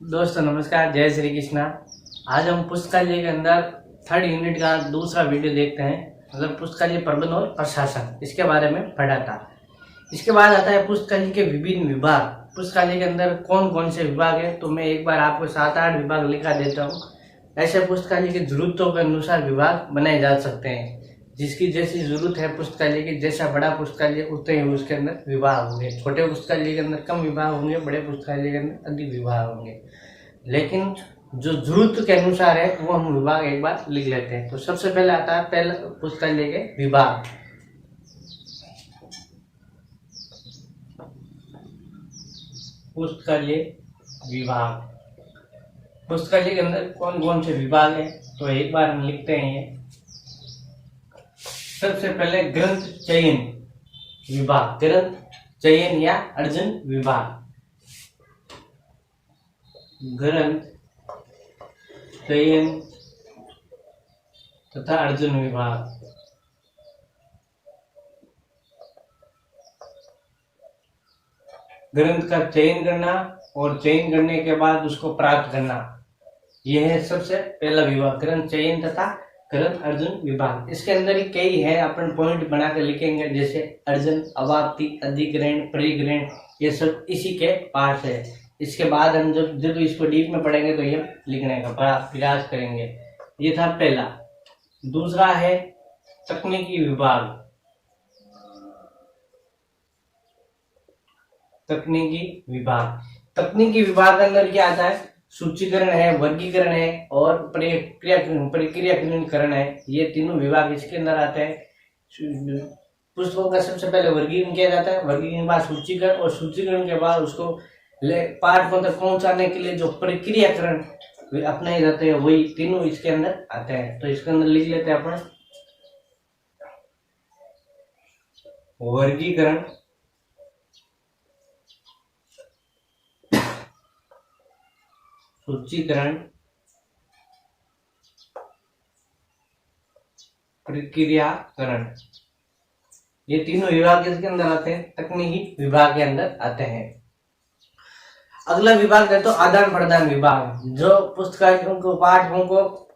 दोस्तों नमस्कार, जय श्री कृष्णा। आज हम पुस्तकालय के अंदर थर्ड यूनिट का दूसरा वीडियो देखते हैं। मतलब पुस्तकालय प्रबंधन और प्रशासन, इसके बारे में पढ़ा था। इसके बाद आता है पुस्तकालय के विभिन्न विभाग। पुस्तकालय के अंदर कौन कौन से विभाग है, तो मैं एक बार आपको 7-8 विभाग लिखा देता हूँ। ऐसे पुस्तकालय की जरूरतों के अनुसार विभाग बनाए जा सकते हैं। जिसकी जैसी जरूरत है पुस्तकालय की, जैसा बड़ा पुस्तकालय उतने ही उसके अंदर विभाग होंगे। छोटे पुस्तकालय के अंदर कम विभाग होंगे, बड़े पुस्तकालय के अंदर अधिक विभाग होंगे। लेकिन जो जरूरत के अनुसार है वो हम विभाग एक बार लिख लेते हैं। तो सबसे पहले आता है पहला पुस्तकालय के विभाग। पुस्तकालय विभाग, पुस्तकालय के अंदर कौन कौन से विभाग है, तो एक बार हम लिखते हैं ये। सबसे पहले ग्रंथ चयन विभाग, ग्रंथ चयन या अर्जन विभाग। ग्रंथ चयन तथा अर्जन विभाग। ग्रंथ का चयन करना और चयन करने के बाद उसको प्राप्त करना, यह है सबसे पहला विभाग, ग्रंथ चयन तथा ग्रंथ अर्जन विभाग। इसके अंदर ही कई है, अपन पॉइंट बना कर लिखेंगे, जैसे अर्जन, अवाप्ति, अधिग्रहण, परिग्रहण, ये सब इसी के पार्ट है। इसके बाद हम जब इसको डीप में पढ़ेंगे तो ये लिखने का प्रयास करेंगे। ये था पहला। दूसरा है तकनीकी विभाग। तकनीकी विभाग, तकनीकी विभाग के अंदर क्या आता है? सूचीकरण है, वर्गीकरण है और प्रक्रियाकरण है। ये तीनों विभाग इसके अंदर आते हैं। पुस्तकों का सबसे पहले वर्गीकरण किया जाता है, वर्गीकरण के बाद सूचीकरण, और सूचीकरण के बाद उसको पाठकों तक पहुंचाने के लिए जो प्रक्रियाकरण अपनाए जाते हैं, वही तीनों इसके अंदर आते हैं। तो इसके अंदर लिख लेते हैं अपन वर्गीकरण, सूचीकरण, प्रक्रियाकरण। ये तीनों विभाग किसके अंदर आते हैं? तकनीकी विभाग के अंदर आते हैं। अगला विभाग है तो आदान प्रदान विभाग, जो पुस्तकों को पाठकों को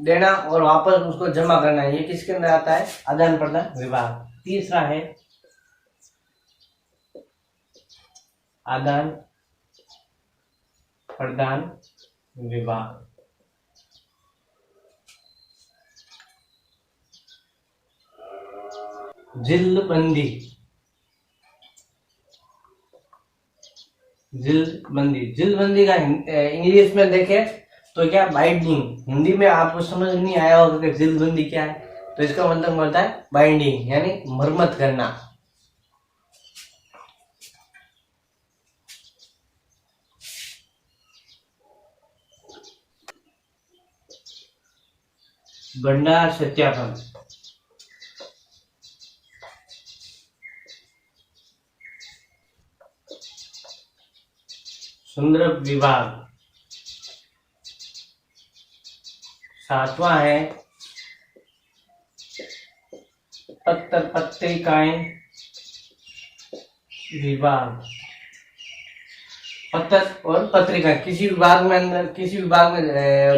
देना और वापस उसको जमा करना, ये किसके अंदर आता है? आदान प्रदान विभाग। तीसरा है आदान प्रदान विभाग। जिल्दबंदी, जिल्दबंदी का इंग्लिश में देखें तो क्या? बाइंडिंग। हिंदी में आपको समझ नहीं आया होगा कि जिल्दबंदी क्या है, तो इसका मतलब होता है बाइंडिंग, यानी मरम्मत करना। भंडार सत्यापन, संदर्भ विभाग। सातवां है पत्र पत्रिकाएं विभाग। पत्र और पत्रिका, किसी विभाग में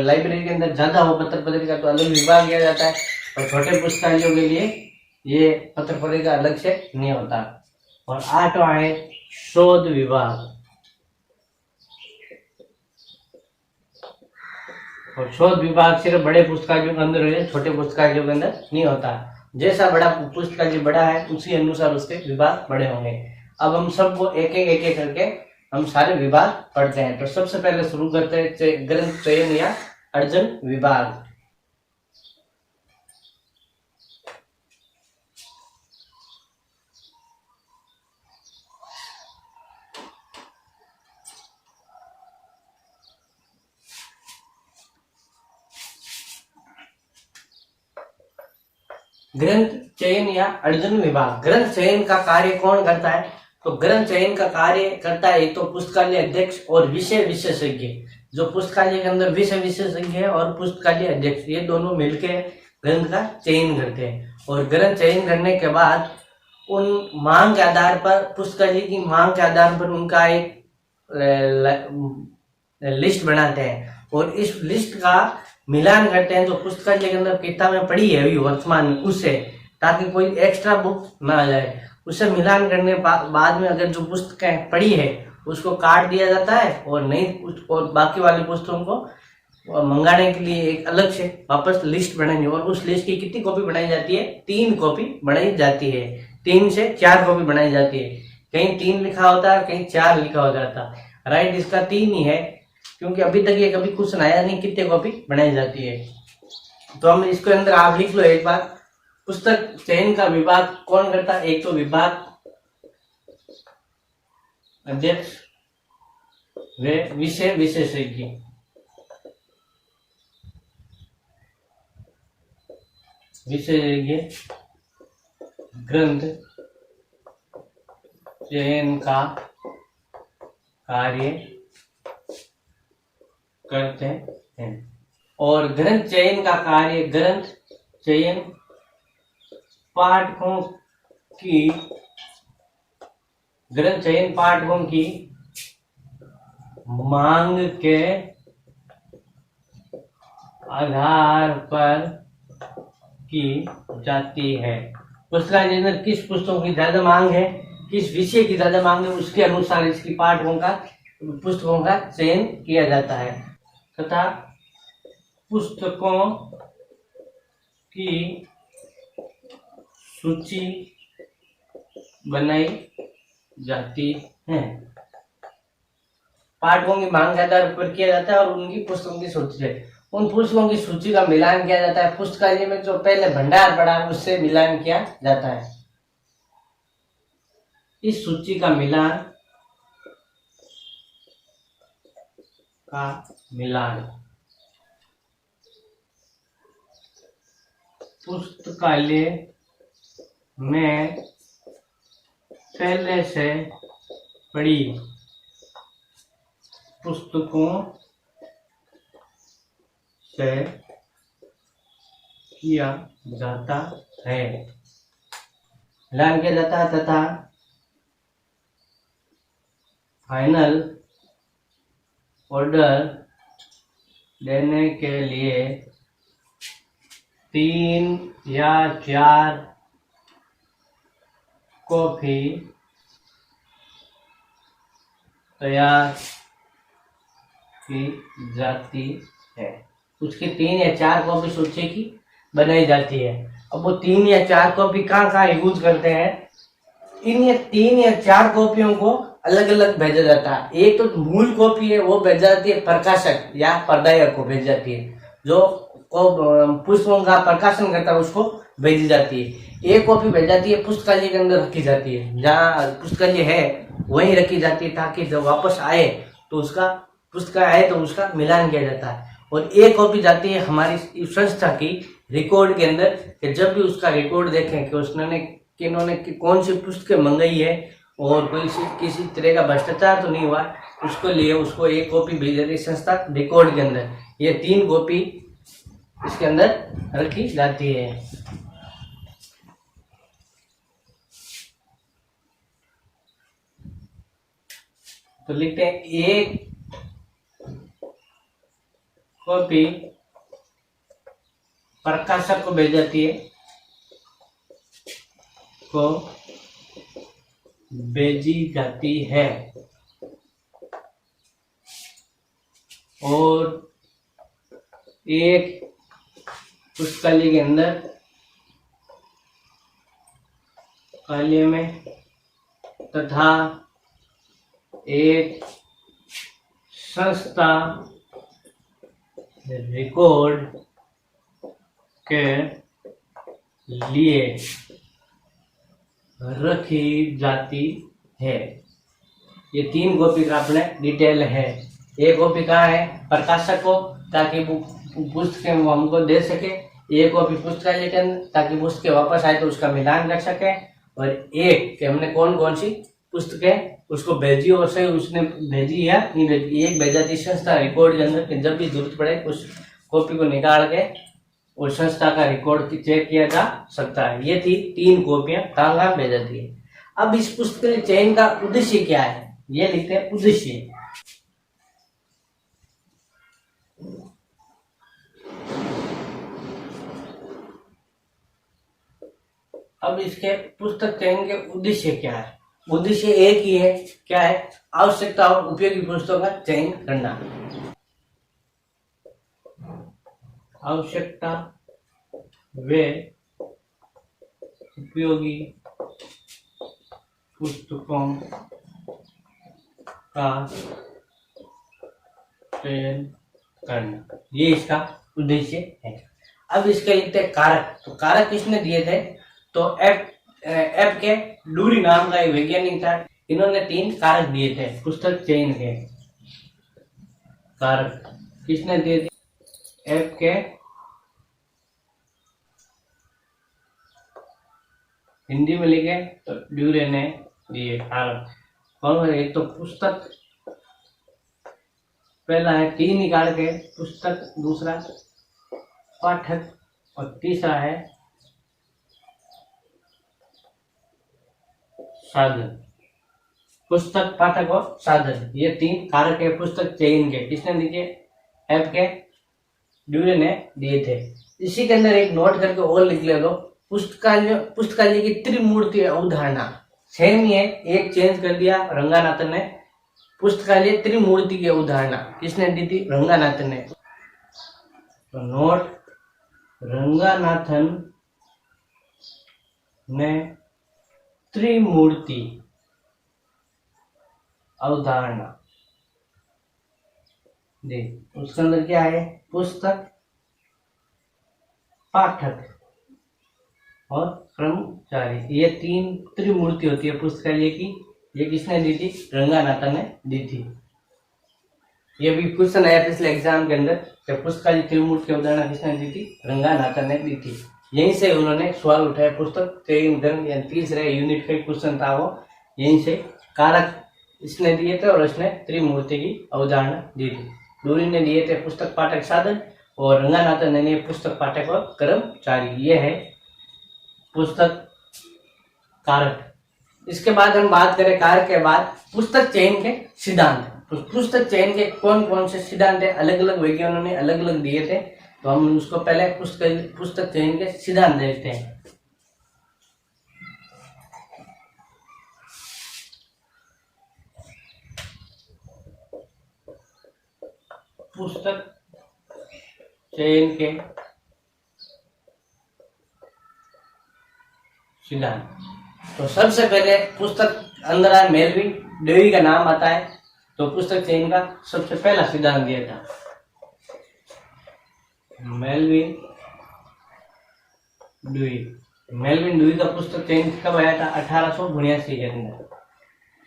लाइब्रेरी के अंदर ज्यादा हो पत्र पत्रिका तो अलग विभाग किया जाता है, और छोटे पुस्तकालयों के लिए ये पत्र पत्रिका अलग से नहीं होता। और 8वां है शोध विभाग। और शोध विभाग सिर्फ बड़े पुस्तकालयों के अंदर है, छोटे पुस्तकालयों के अंदर नहीं होता। जैसा बड़ा पुस्तकालय बड़ा है उसी अनुसार उसके विभाग बड़े होंगे। अब हम सबको एक एक करके हम सारे विभाग पढ़ते हैं। तो सबसे पहले शुरू करते हैं ग्रंथ चयन या अर्जन विभाग। ग्रंथ चयन या अर्जन विभाग। ग्रंथ चयन का कार्य कौन करता है? तो ग्रंथ चयन का कार्य करता है एक तो पुस्तकालय अध्यक्ष और विषय विशेषज्ञ। जो पुस्तकालय के अंदर विषय विशेषज्ञ है और पुस्तकालय अध्यक्ष, ये दोनों मिलकर ग्रंथ का चयन करते हैं। और ग्रंथ चयन करने के बाद उन मांग के आधार पर, पुस्तकालय की मांग के आधार पर उनका एक लिस्ट बनाते हैं और इस लिस्ट का मिलान करते हैं जो पुस्तकालय के अंदर किताबें पड़ी है अभी वर्तमान में उससे, ताकि कोई एक्स्ट्रा बुक ना आ जाए। उससे मिलान करने बाद में अगर जो पुस्तकें पड़ी है उसको काट दिया जाता है और नहीं और बाकी वाली पुस्तकों को मंगाने के लिए एक अलग से वापस लिस्ट बनानी। और उस लिस्ट की कितनी कॉपी बनाई जाती है? 3 कॉपी बनाई जाती है। 3 से 4 कॉपी बनाई जाती है। कहीं 3 लिखा होता है, कहीं 4 लिखा हो जाता है। राइट, इसका 3 ही है क्योंकि अभी तक ये कभी कुछ आया नहीं कितने कॉपी बनाई जाती है। तो हम इसके अंदर आप लिख लो एक बार, पुस्तक चयन का विभाग कौन करता है? एक तो विभाग अध्यक्ष वे विषय विशेषज्ञ। विशेषज्ञ ग्रंथ चयन का कार्य करते हैं। और ग्रंथ चयन का कार्य, ग्रंथ चयन पाठकों की, ग्रंथ चयन पाठकों की मांग के आधार पर की जाती है। पुस्तकालय के अंदर किस पुस्तकों की ज्यादा मांग है, किस विषय की ज्यादा मांग है, उसके अनुसार इसकी पाठकों का, पुस्तकों का चयन किया जाता है तथा पुस्तकों की सूची बनाई जाती है। पाठकों की मांग के आधार पर किया जाता है और उनकी पुस्तकों की सूची से उन पुस्तकों की सूची का मिलान किया जाता है। पुस्तकालय में जो पहले भंडार पड़ा है उससे मिलान किया जाता है। इस सूची का मिलान पुस्तकालय में पहले से पड़ी पुस्तकों से किया जाता है, मिलान किया जाता है तथा फाइनल ऑर्डर देने के लिए 3 या 4 कॉपी तैयार की जाती है। उसकी 3 या 4 कॉपी सूची की बनाई जाती है। अब वो 3 या 4 कॉपी कहाँ यूज करते हैं? इन ये 3 या 4 कॉपियों को अलग अलग भेजा जाता है। एक तो मूल कॉपी है वो भेज जाती है प्रकाशक या प्रदायक को भेज जाती है, जो पुस्तकों का प्रकाशन करता है उसको भेजी जाती है। एक कॉपी भेज जाती है पुस्तकालय के अंदर रखी जाती है, जहाँ पुस्तकालय है वहीं रखी जाती है, ताकि जब वापस आए तो उसका पुस्तक आए तो उसका मिलान किया जाता है। और एक कॉपी जाती है हमारी संस्था की रिकॉर्ड के अंदर, कि जब भी उसका रिकॉर्ड देखें कि उसने किन्होंने कौन सी पुस्तकें मंगाई है और कोई किसी तरह का भ्रष्टाचार तो नहीं हुआ, उसको लिए उसको एक कॉपी भेज देती है संस्था रिकॉर्ड के अंदर। ये 3 कॉपी इसके अंदर रखी जाती है। तो लिखते हैं एक कॉपी प्रकाशक को भेज जाती है, को भेजी जाती है और एक पुस्तकालय के अंदर कालय में तथा एक संस्था रिकॉर्ड के लिए रखी जाती है। ये 3 कॉपी का अपने डिटेल है। एक कॉपी कहाँ है? प्रकाशक को, ताकि वो पुस्तकें वो हमको दे सके। एक कॉपी पुस्तकालय के अंदर, ताकि पुस्तकें वापस आए तो उसका मिलान कर सके। और एक कि हमने कौन कौन सी पुस्तकें उसको भेजी और सही उसने भेजी या नहीं भेजी। एक भेजा थी संस्था रिकॉर्ड के अंदर, जब भी जरूरत पड़े उस कॉपी को निकाल के उस संस्था का रिकॉर्ड चेक किया जा सकता है। ये थी 3 कॉपियां कहाँ भेज जाती है। अब इस पुस्तक चयन का उद्देश्य क्या है? ये लिखते हैं उद्देश्य। अब इसके पुस्तक चयन के उद्देश्य क्या है? उद्देश्य एक ही है, क्या है? आवश्यकता और उपयोगी पुस्तकों का चयन करना। आवश्यकता वे उपयोगी पुस्तकों का चयन करना, ये इसका उद्देश्य है। अब इसके लिखते हैं कारक। तो कारक किसने दिए थे? तो एफ के डूरी नाम का एक वैज्ञानिक था, इन्होंने 3 कारक दिए थे पुस्तक चयन के। कारक किसने दिए थे? एफ के, हिंदी में लिखे तो ड्यूरे ने दिए कारक। कौन? एक तो पुस्तक, पहला है 3 ही कारक है, पुस्तक, दूसरा पाठक और तीसरा है साधन। पुस्तक, पाठक और साधन, ये 3 कारक है पुस्तक चयन के। किसने दिए? एफ के ड्यूरे ने दिए थे। इसी के अंदर एक नोट करके और लिख ले लो, पुस्तकालय की त्रिमूर्ति अवधारणा सेम ही है, एक चेंज कर दिया रंगानाथन ने। पुस्तकालय त्रिमूर्ति की अवधारणा किसने दी थी? रंगानाथन ने। तो नोट, रंगानाथन ने त्रिमूर्ति अवधारणा दे। उसके अंदर क्या है? पुस्तक, पाठक और कर्मचारी, ये 3 त्रिमूर्ति होती है पुस्तकालय की। ये किसने दी थी? रंगानाथन ने दी थी। ये भी क्वेश्चन आया पिछले एग्जाम के अंदर, पुस्तकालय त्रिमूर्ति की अवधारणा किसने दी थी? रंगानाथन ने दी थी। यहीं से उन्होंने सवाल उठाया पुस्तक चयन ग्रंथ, या तीसरे यूनिट का क्वेश्चन था वो। यहीं से कारक इसने दिए थे और उसने त्रिमूर्ति की अवधारणा दी थी। डूरी ने दिए थे पुस्तक, पाठक, साधन, और रंगानाथन ने पुस्तक, पाठक और कर्मचारी। ये है पुस्तक कारक। इसके बाद हम बात करें कारक के बाद पुस्तक चयन के सिद्धांत। तो पुस्तक चयन के कौन कौन से सिद्धांत है, अलग अलग वैज्ञानिकों ने अलग अलग दिए थे। तो हम उसको पहले पुस्तक चयन के सिद्धांत देखते हैं। पुस्तक चयन के सिद्धांत। तो सबसे पहले पुस्तक अंदर आया, मेलविन डेवी का नाम आता है। तो पुस्तक चयन का सबसे पहला सिद्धांत दिया था मेलविन डुई। मेलविन डुई का पुस्तक चयन कब आया था? 1879 के अंदर।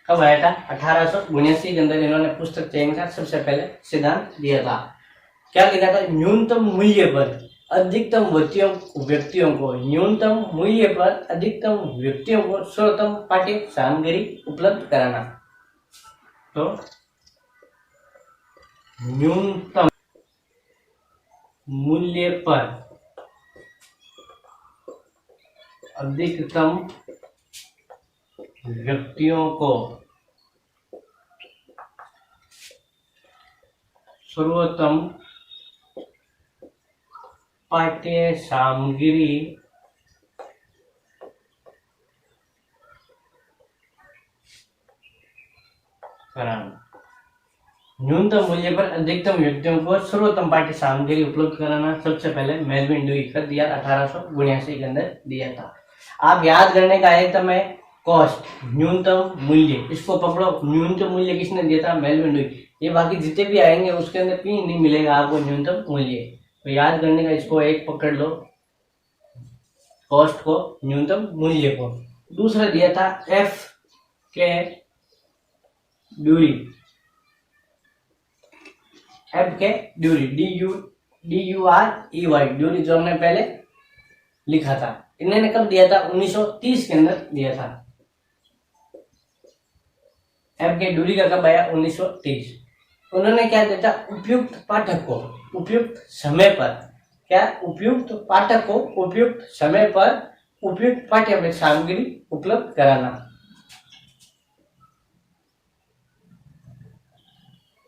कब आया था? 1879 के अंदर इन्होंने पुस्तक चयन का सबसे पहले सिद्धांत दिया था। क्या लिखा था? न्यूनतम मूल्य पर अधिकतम व्यक्तियों को, न्यूनतम मूल्य पर अधिकतम व्यक्तियों को सर्वोत्तम पाठ्य सामग्री उपलब्ध कराना। तो न्यूनतम मूल्य पर अधिकतम व्यक्तियों को सर्वोत्तम पाठ्य सामग्री कराना। न्यूनतम मूल्य पर अधिकतम व्यक्तियों को सर्वोत्तम पाठ्य सामग्री उपलब्ध कराना सबसे पहले मेलविन डुई कर दिया, 1879 के अंदर दिया था। आप याद करने का एकदम है कॉस्ट, न्यूनतम मूल्य, इसको पकड़ो। न्यूनतम मूल्य किसने दिया था? Melvin dewy. ये बाकी जितने भी आएंगे उसके अंदर कहीं नहीं मिलेगा आपको न्यूनतम मूल्य, तो याद करने का इसको एक पकड़ लो, कॉस्ट को, न्यूनतम मूल्य को। दूसरा दिया था एफ के ड्यूरी। एफ के ड्यूरी, DUREY, ड्यूरी जो हमने पहले लिखा था। इन्होंने कब दिया था? 1930 के अंदर दिया था। एफ के ड्यूरी का कब आया? 1930। उन्होंने क्या दिया था? उपयुक्त पाठक को उपयुक्त समय पर, क्या? उपयुक्त पाठक को उपयुक्त समय पर उपयुक्त पाठ्य सामग्री उपलब्ध कराना।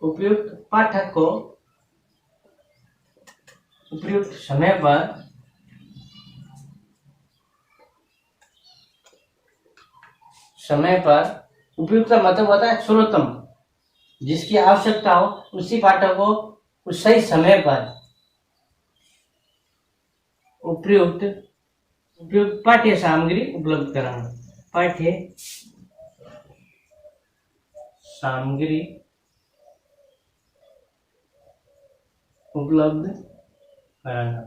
उपयुक्त पाठक को उपयुक्त समय पर समय पर, उपयुक्त मतलब होता है सर्वोत्तम, जिसकी आवश्यकता हो उसी पाठक को उस सही समय पर उपयुक्त उपयुक्त पाठ्य सामग्री उपलब्ध कराना। पाठ्य सामग्री उपलब्ध कराना।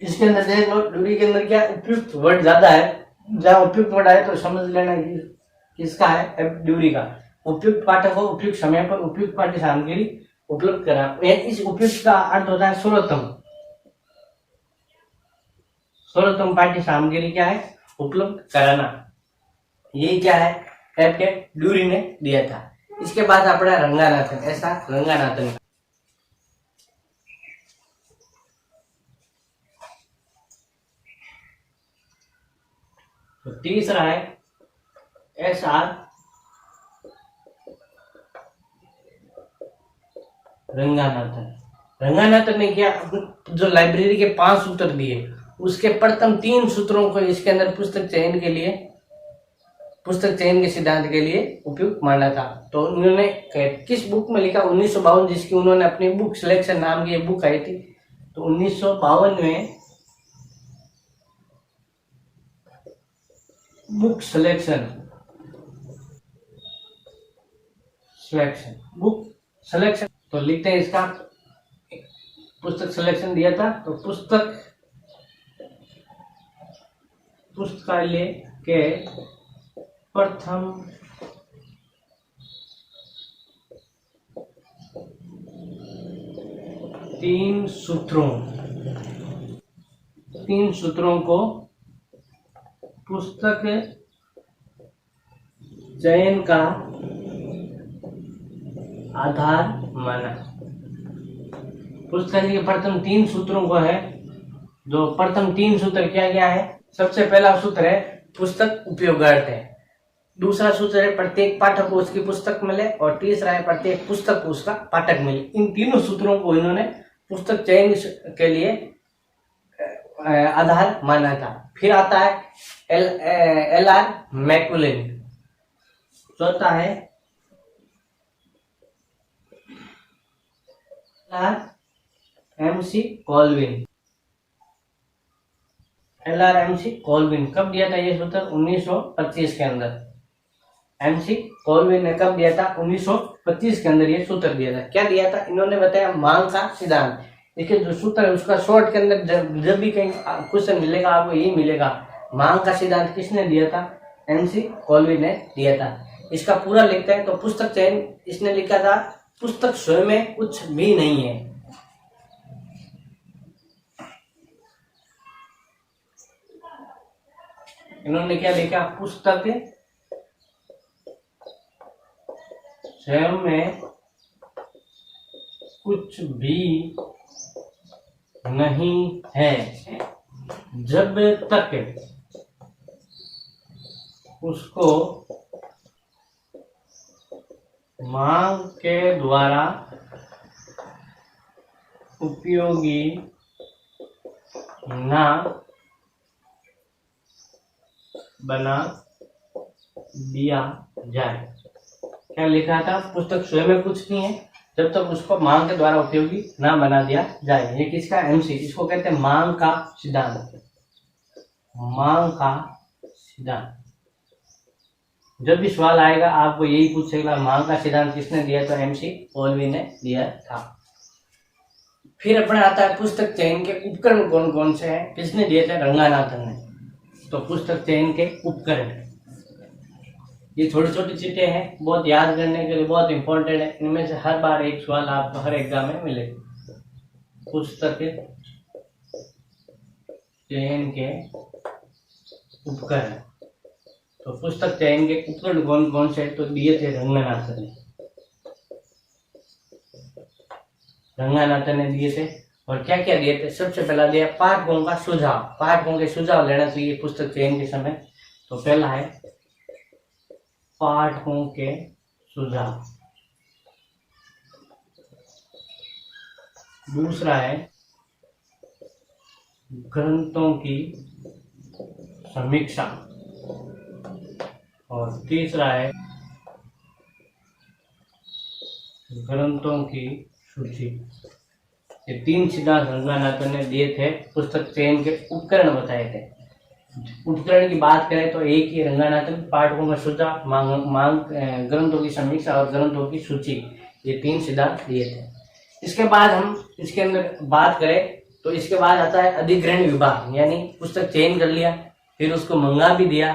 इसके अंदर देख लो, ड्यूरी के अंदर क्या उपयुक्त वर्ड ज्यादा है, जहाँ उपयुक्त वर्ड आए तो समझ लेना कि किसका है, ड्यूरी का। उपयुक्त पाठक को उपयुक्त समय पर उपयुक्त पाठ्य सामग्री उपलब्ध कराना। इस उपयुक्त का अर्थ होता है सर्वोत्तम। सर्वोत्तम पाठ्य सामग्री क्या है, उपलब्ध कराना। यही क्या है, आपके ड्यूरी ने दिया था। इसके बाद अपना रंगानाथन, ऐसा रंगानाथन। तो तीसरा है SR रंगानाथन। रंगानाथन ने क्या, जो लाइब्रेरी के 5 सूत्र दिए, उसके प्रथम 3 सूत्रों को इसके अंदर पुस्तक चयन के सिद्धांत के लिए उपयुक्त माना था। तो उन्होंने किस बुक में लिखा, 1952, जिसकी उन्होंने अपनी बुक सिलेक्शन नाम की बुक आई थी। तो 1952 में बुक सिलेक्शन तो लिखते हैं इसका, पुस्तक सिलेक्शन दिया था। तो पुस्तकालय के प्रथम 3 सूत्रों को पुस्तक चयन का आधार माना। पुस्तकालय के प्रथम 3 सूत्रों को है, जो प्रथम 3 सूत्र क्या क्या है। सबसे पहला सूत्र है पुस्तक उपयोगार्थ है, दूसरा सूत्र है प्रत्येक पाठक को उसकी पुस्तक मिले, और तीसरा है प्रत्येक पुस्तक को उसका पाठक मिले। इन तीनों सूत्रों को इन्होंने पुस्तक चयन के लिए आधार माना था। फिर आता है LR मैकुलिन, चौथा है MC कॉल्विन। LR-MC कॉल्विन कब दिया था ये सूत्र, 1925 के अंदर। MC कॉल्विन ने कब दिया था, 1925 के अंदर ये सूत्र दिया था। क्या दिया था, इन्होंने बताया मांग का सिद्धांत। देखिए जो सूत्र है उसका शॉर्ट के अंदर जब भी कहीं क्वेश्चन मिलेगा आपको यही मिलेगा, मांग का सिद्धांत किसने दिया था, MC कॉल्विन ने दिया था। इसका पूरा लिखते हैं तो पुस्तक चयन इसने लिखा था, पुस्तक स्वयं में कुछ भी नहीं है। इन्होंने क्या लिखा, पुस्तक स्वयं में कुछ भी नहीं है जब तक उसको मांग के द्वारा उपयोगी ना बना दिया जाए। क्या लिखा था, पुस्तक स्वयं में कुछ नहीं है जब तक उसको मांग के द्वारा उपयोगी ना बना दिया जाए। ये किसका, MC। इसको कहते हैं मांग का सिद्धांत। मांग का सिद्धांत, जब भी सवाल आएगा आपको यही पूछेगा मांग का सिद्धांत किसने दिया, तो MC कॉल्विन ने दिया था। फिर अपना आता है पुस्तक चयन के उपकरण कौन कौन से हैं, किसने दिए थे, रंगानाथन ने। तो पुस्तक चयन के उपकरण, ये छोटी छोटी चीजें हैं, बहुत याद करने के लिए बहुत इंपॉर्टेंट है। इनमें से हर बार एक सवाल आपको हर एग्जाम में मिलेगा। पुस्तक चयन के उपकरण, तो पुस्तक चयन के उपकरण कौन कौन से तो दिए थे रंगानाथन ने। रंगानाथन ने दिए थे। और क्या क्या दिए थे, सबसे पहला दिया पाठकों का सुझाव। पाठकों के सुझाव लेना चाहिए पुस्तक चयन के समय। तो पहला है पाठकों के सुझाव, दूसरा है ग्रंथों की समीक्षा, और तीसरा है ग्रंथों की सूची। ये 3 सिद्धांत रंगनाथन ने दिए थे, पुस्तक चयन के उपकरण बताए थे। उपकरण की बात करें तो एक ही रंगनाथन, पाठकों का सुझाव, मांग, ग्रंथों की समीक्षा और ग्रंथों की सूची, ये 3 सिद्धांत दिए थे। इसके बाद हम इसके अंदर बात करें तो इसके बाद आता है अधिग्रहण विभाग, यानी पुस्तक चयन कर लिया, फिर उसको मंगा भी दिया,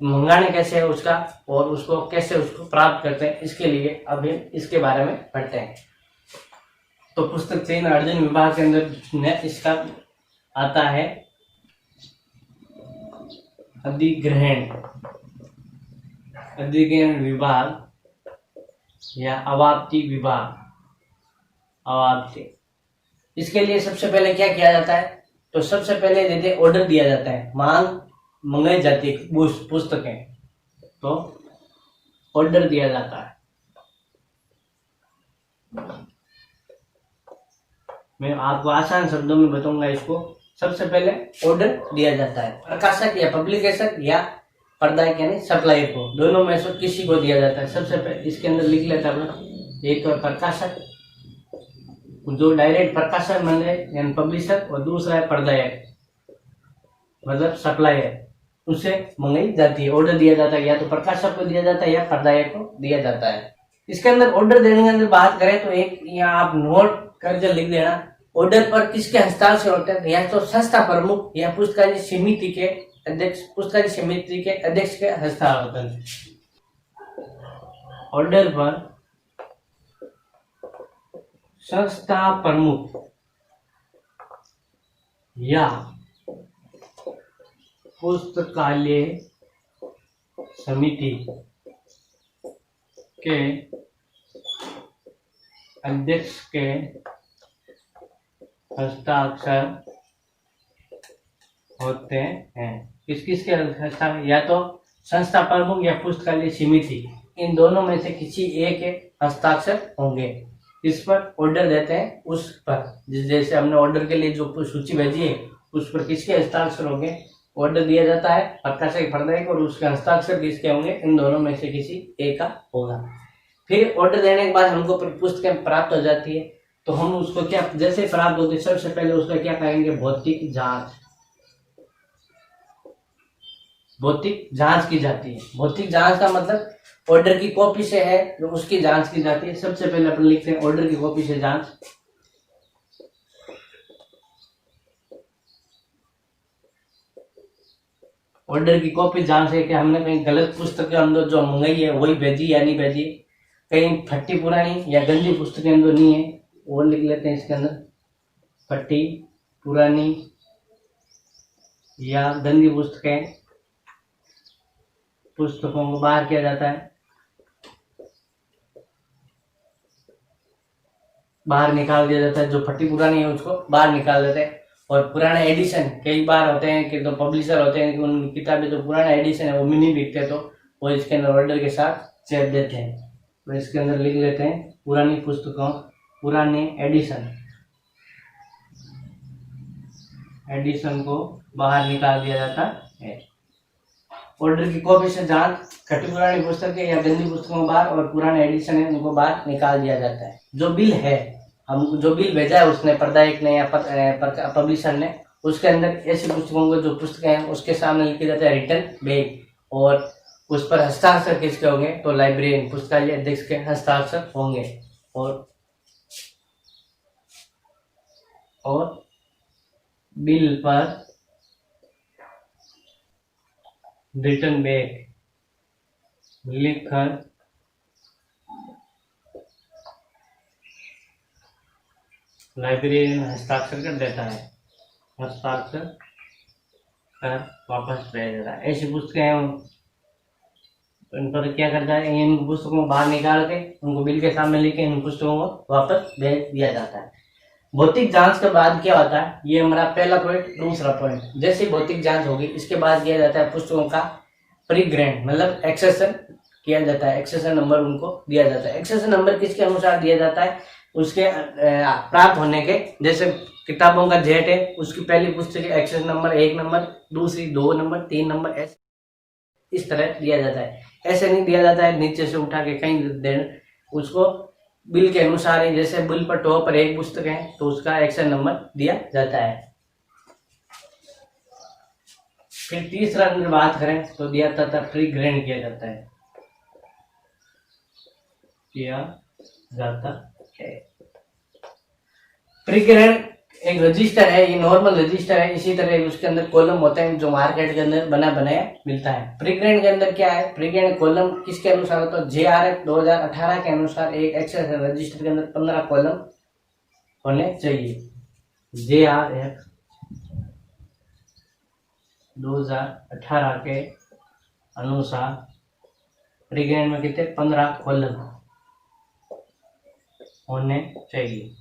मंगाने कैसे है उसका और उसको कैसे उसको प्राप्त करते हैं, इसके लिए अब इसके बारे में पढ़ते हैं। तो पुस्तक चयन अर्जन विभाग के अंदर इसका आता है अधिग्रहण विभाग या अवाप्ति विभाग। अवाप्ति, इसके लिए सबसे पहले क्या किया जाता है, तो सबसे पहले जैसे ऑर्डर दिया जाता है, मांग मंगाई जाती है पुस्तकें, तो ऑर्डर दिया जाता है। मैं आपको आसान शब्दों में बताऊंगा इसको। सबसे पहले ऑर्डर दिया जाता है, प्रकाशक या पब्लिकेशन या प्रदायक यानी सप्लायर को, दोनों में से किसी को दिया जाता है। सबसे पहले इसके अंदर लिख लेता है, एक तो प्रकाशक जो डायरेक्ट प्रकाशक मान रहे यानी पब्लिशर, और दूसरा है प्रदायक मतलब सप्लायर, उसे मंगाई जाती है, ऑर्डर दिया जाता है, या तो प्रकाशक को दिया जाता है या प्रदायक को दिया जाता है। इसके अंदर ऑर्डर देने के अंदर बात करें तो एक यहाँ आप नोट करके लिख देना, ऑर्डर पर किसके हस्ताक्षर होते हैं, या तो संस्था प्रमुख या पुस्तकालय समिति के अध्यक्ष, पुस्तकालय समिति के अध्यक्ष के हस्ताक्षर होते हैं। ऑर्डर पर संस्था प्रमुख या पुस्तकालय समिति के अध्यक्ष के हस्ताक्षर होते हैं। किस किस के हस्ताक्षर, या तो संस्था प्रमुख या पुस्तकालय समिति, इन दोनों में से किसी एक के हस्ताक्षर होंगे। इस पर ऑर्डर देते हैं, उस पर जैसे हमने ऑर्डर के लिए जो सूची भेजी है उस पर किसके हस्ताक्षर होंगे, ऑर्डर दिया जाता है प्रकाशक प्रदायक, और उसके हस्ताक्षर किसके होंगे, इन दोनों में से किसी एक का होगा। फिर ऑर्डर देने के बाद हमको पुस्तकें प्राप्त हो जाती है, तो हम उसको क्या, जैसे प्राप्त होती है सबसे पहले उसका क्या करेंगे, भौतिक जांच। भौतिक जांच की जाती है। भौतिक जांच का मतलब ऑर्डर की कॉपी से है जो उसकी जांच की जाती है। सबसे पहले अपन लिखते हैं ऑर्डर की कॉपी से जांच। ऑर्डर की कॉपी जांच है कि हमने कहीं गलत पुस्तक के अंदर जो मंगाई है वही भेजी या नहीं भेजी, कहीं फटी पुरानी या गंदी पुस्तकें अंदर नहीं है, वो लिख लेते हैं इसके अंदर, फटी पुरानी या गंदी पुस्तकों को बाहर किया जाता है, बाहर निकाल दिया जाता है। जो फटी पुरानी है उसको बाहर निकाल देते हैं। और पुराने एडिशन कई बार होते हैं कि जो पब्लिशर होते हैं कि उन किताबें जो पुराना एडिशन है वो मिनी बिकते, तो वो इसके अंदर ऑर्डर के साथ चेप देते हैं। तो इसके अंदर लिख लेते हैं पुरानी पुस्तकों, पुराने एडिशन को बाहर निकाल दिया जाता है। ऑर्डर की कॉपी से जांच, खटी पुरानी पुस्तकें या गंदी पुस्तकों बाहर, और पुराने एडिशन है उनको बाहर निकाल दिया जाता है। जो बिल है, हम जो बिल भेजा है उसने प्रदायक ने या पब्लिशर ने, उसके अंदर ऐसी पुस्तकों को जो पुस्तकें हैं उसके सामने लिखी जाता है रिटर्न बैक, और उस पर हस्ताक्षर किसके होंगे, तो लाइब्रेरियन पुस्तकालय अध्यक्ष के हस्ताक्षर होंगे। और बिल पर रिटर्न बैक लिखकर लाइब्रेरियन हस्ताक्षर कर देता है, हस्ताक्षर कर वापस भेज देता है। ऐसी पुस्तकें हैं इन पर क्या करता है, इन पुस्तकों को बाहर निकाल के उनको बिल के सामने लेके इन पुस्तकों को वापस भेज दिया जाता है। भौतिक जांच के बाद क्या होता है, ये हमारा पहला पॉइंट। दूसरा पॉइंट, जैसे भौतिक जांच होगी इसके बाद किया जाता है पुस्तकों का प्रीग्रेड मतलब एक्सेशन किया जाता है, एक्सेशन नंबर उनको दिया जाता है। एक्सेशन नंबर किसके अनुसार दिया जाता है, उसके प्राप्त होने के, जैसे किताबों का जेट है उसकी पहली पुस्तक एक्सेशन नंबर 1 नंबर, दूसरी 2 नंबर, 3 नंबर, ऐसे इस तरह दिया जाता है। ऐसे नहीं दिया जाता है नीचे से उठा के कहीं देना, उसको बिल के अनुसार ही, जैसे बिल पर टॉप पर एक पुस्तक है तो उसका एक्शन नंबर दिया जाता है। फिर तीसरा अगर बात करें तो दिया जाता है प्री ग्रेड किया जाता है, किया जाता है। प्री ग्रेड एक रजिस्टर है, ये नॉर्मल रजिस्टर है, इसी तरह उसके अंदर कॉलम होते हैं जो मार्केट के अंदर बना बनाया मिलता है। प्री ग्रेड के अंदर क्या है, प्री ग्रेड कॉलम किसके अनुसार होता है, JRF 2018 के अनुसार एक एक्सेल रजिस्टर के अंदर 15 कॉलम होने चाहिए। JRF 2018 के अनुसार प्री ग्रेड में कितने 15 कॉलम होने चाहिए।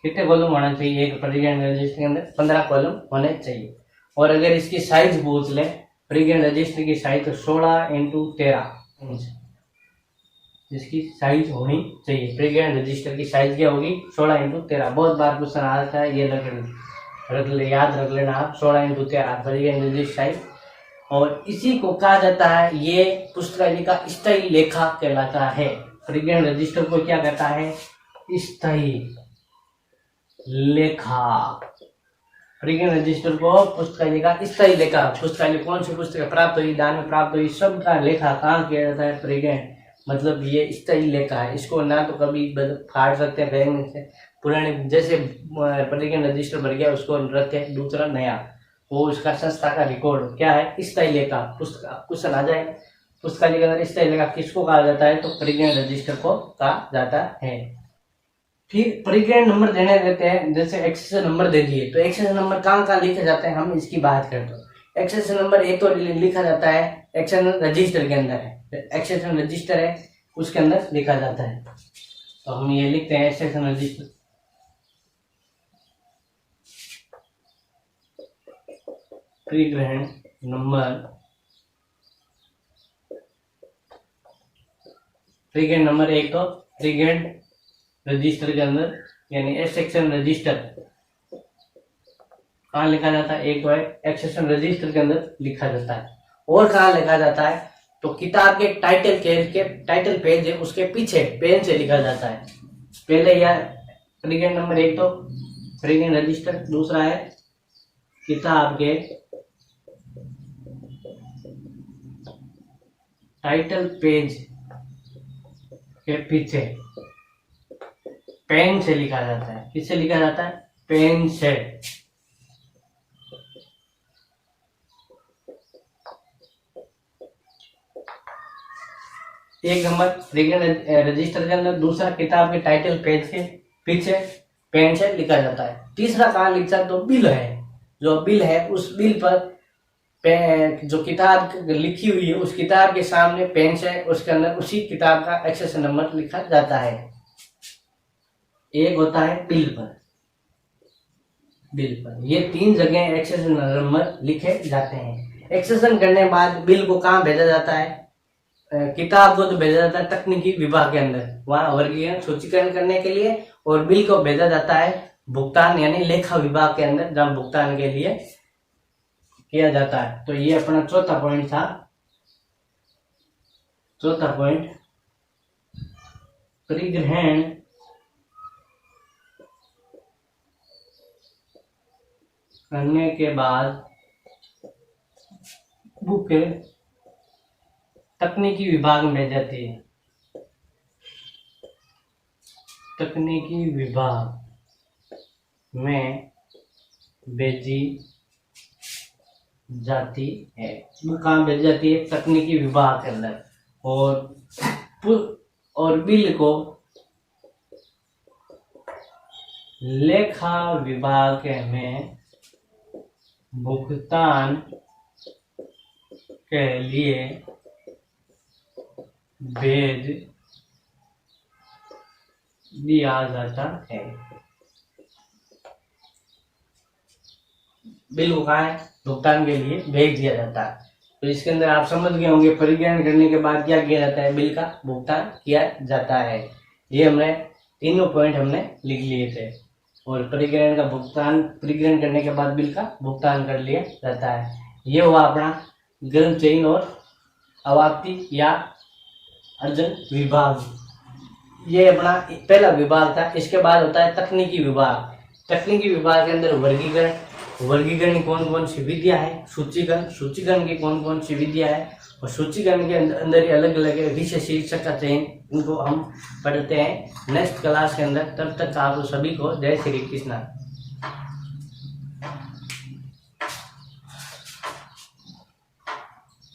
कितने कॉलम होना चाहिए, एक प्री ग्रेड रजिस्टर के अंदर 15 कॉलम होने चाहिए। और अगर इसकी साइज पूछ ले, प्री ग्रेड रजिस्टर की साइज तो 16x13 इंच इसकी साइज होनी चाहिए। प्री ग्रेड रजिस्टर की साइज क्या होगी, 16x13। बहुत बार क्वेश्चन आता है, ये रख ले, याद रख लेना आप, 16x13 pre grade register size. और इसी को कहा जाता है, ये पुस्तकालय का स्थायी लेखा कहलाता है। प्री ग्रेड रजिस्टर को क्या कहता है, स्थायी लेखा। प्री ग्रेड रजिस्टर को पुस्तकालय का स्थायी लेखा, पुस्तकालय कौन सी पुस्तक प्राप्त हुई, दान में प्राप्त हुई, सब का लेखा कहाँ किया जाता है, प्री ग्रेड, मतलब ये स्थायी लेखा है। इसको ना तो कभी फाड़ सकते हैं फेंकने से, पुराने जैसे प्री ग्रेड रजिस्टर भर गया उसको रखे दूसरा नया, वो उसका संस्था का रिकॉर्ड क्या है, स्थायी लेखा। पुस्तक क्वेश्चन आ जाए पुस्तकालय के अंदर स्थायी लेखा किसको कहा जाता है, तो प्री ग्रेड रजिस्टर को कहा जाता है। फिर प्री ग्रेड नंबर देने देते हैं, जैसे एक्सेशन नंबर दे दिए तो एक्सेशन नंबर कहाँ कहाँ लिखे जाते हैं, हम इसकी बात करते हैं। एक्सेशन नंबर एक तो लिखा जाता है एक्सेशन रजिस्टर के अंदर है, एक्सेशन रजिस्टर है उसके अंदर लिखा जाता है। तो हम ये लिखते हैं accession register, pre grade number, pre grade number एक तो प्री ग्रेड रजिस्टर के अंदर यानी एक्सेशन रजिस्टर कहाँ लिखा जाता है, एक तो है एक्सेशन रजिस्टर के अंदर लिखा जाता है। और कहाँ लिखा जाता है, तो किताब के टाइटल पेज है उसके पीछे पेन से लिखा जाता है। पहले यह प्री ग्रेड नंबर एक तो प्री ग्रेड रजिस्टर, दूसरा है किताब के टाइटल पेज के पीछे पेन से लिखा जाता है। किससे लिखा जाता है, पेन से। एक नंबर प्री ग्रेड रजिस्टर के अंदर, दूसरा किताब के टाइटल पेज के पीछे पेन से लिखा जाता है। तीसरा कहाँ लिखा है, तो बिल है, जो बिल है उस बिल पर जो किताब लिखी हुई है उस किताब के सामने पेन से उसके अंदर उसी किताब का एक्सेशन नंबर लिखा जाता है। एक होता है बिल पर ये 3 जगह एक्सेशन नंबर लिखे जाते हैं। एक्सेशन करने के बाद बिल को कहाँ भेजा जाता है, किताब को तो भेजा जाता है तकनीकी विभाग के अंदर, वहां वर्गीकरण सूचीकरण करने के लिए, और बिल को भेजा जाता है भुगतान यानी लेखा विभाग के अंदर जहाँ भुगतान के लिए किया जाता है। तो ये अपना चौथा पॉइंट था। चौथा पॉइंट, प्री ग्रेड करने के बाद बुक तकनीकी विभाग में भेज जाती है, तकनीकी विभाग में भेजी जाती है। वो कहाँ भेजी जाती है, तकनीकी विभाग के अंदर। और बिल को लेखा विभाग में भुगतान के लिए भेज दिया जाता है। बिल को कहाँ है, भुगतान के लिए भेज दिया जाता है। तो इसके अंदर आप समझ गए होंगे परिग्रहण करने के बाद क्या किया जाता है, बिल का भुगतान किया जाता है। ये हमने तीनों पॉइंट हमने लिख लिए थे। और परिग्रहण का भुगतान, परिग्रहण करने के बाद बिल का भुगतान कर लिया जाता है। ये हुआ अपना ग्रंथ चयन और अवाप्ति या अर्जन विभाग, ये अपना पहला विभाग था। इसके बाद होता है तकनीकी विभाग। तकनीकी विभाग के अंदर वर्गीकरण कौन कौन सी विधियां है, सूचीकरण की कौन कौन सी विधियां है, और सूचीकरण के अंदर ही अलग अलग विषय शीर्षक का चयन, उनको हम पढ़ते हैं नेक्स्ट क्लास के अंदर। तब तक आप सभी को जय श्री कृष्णा।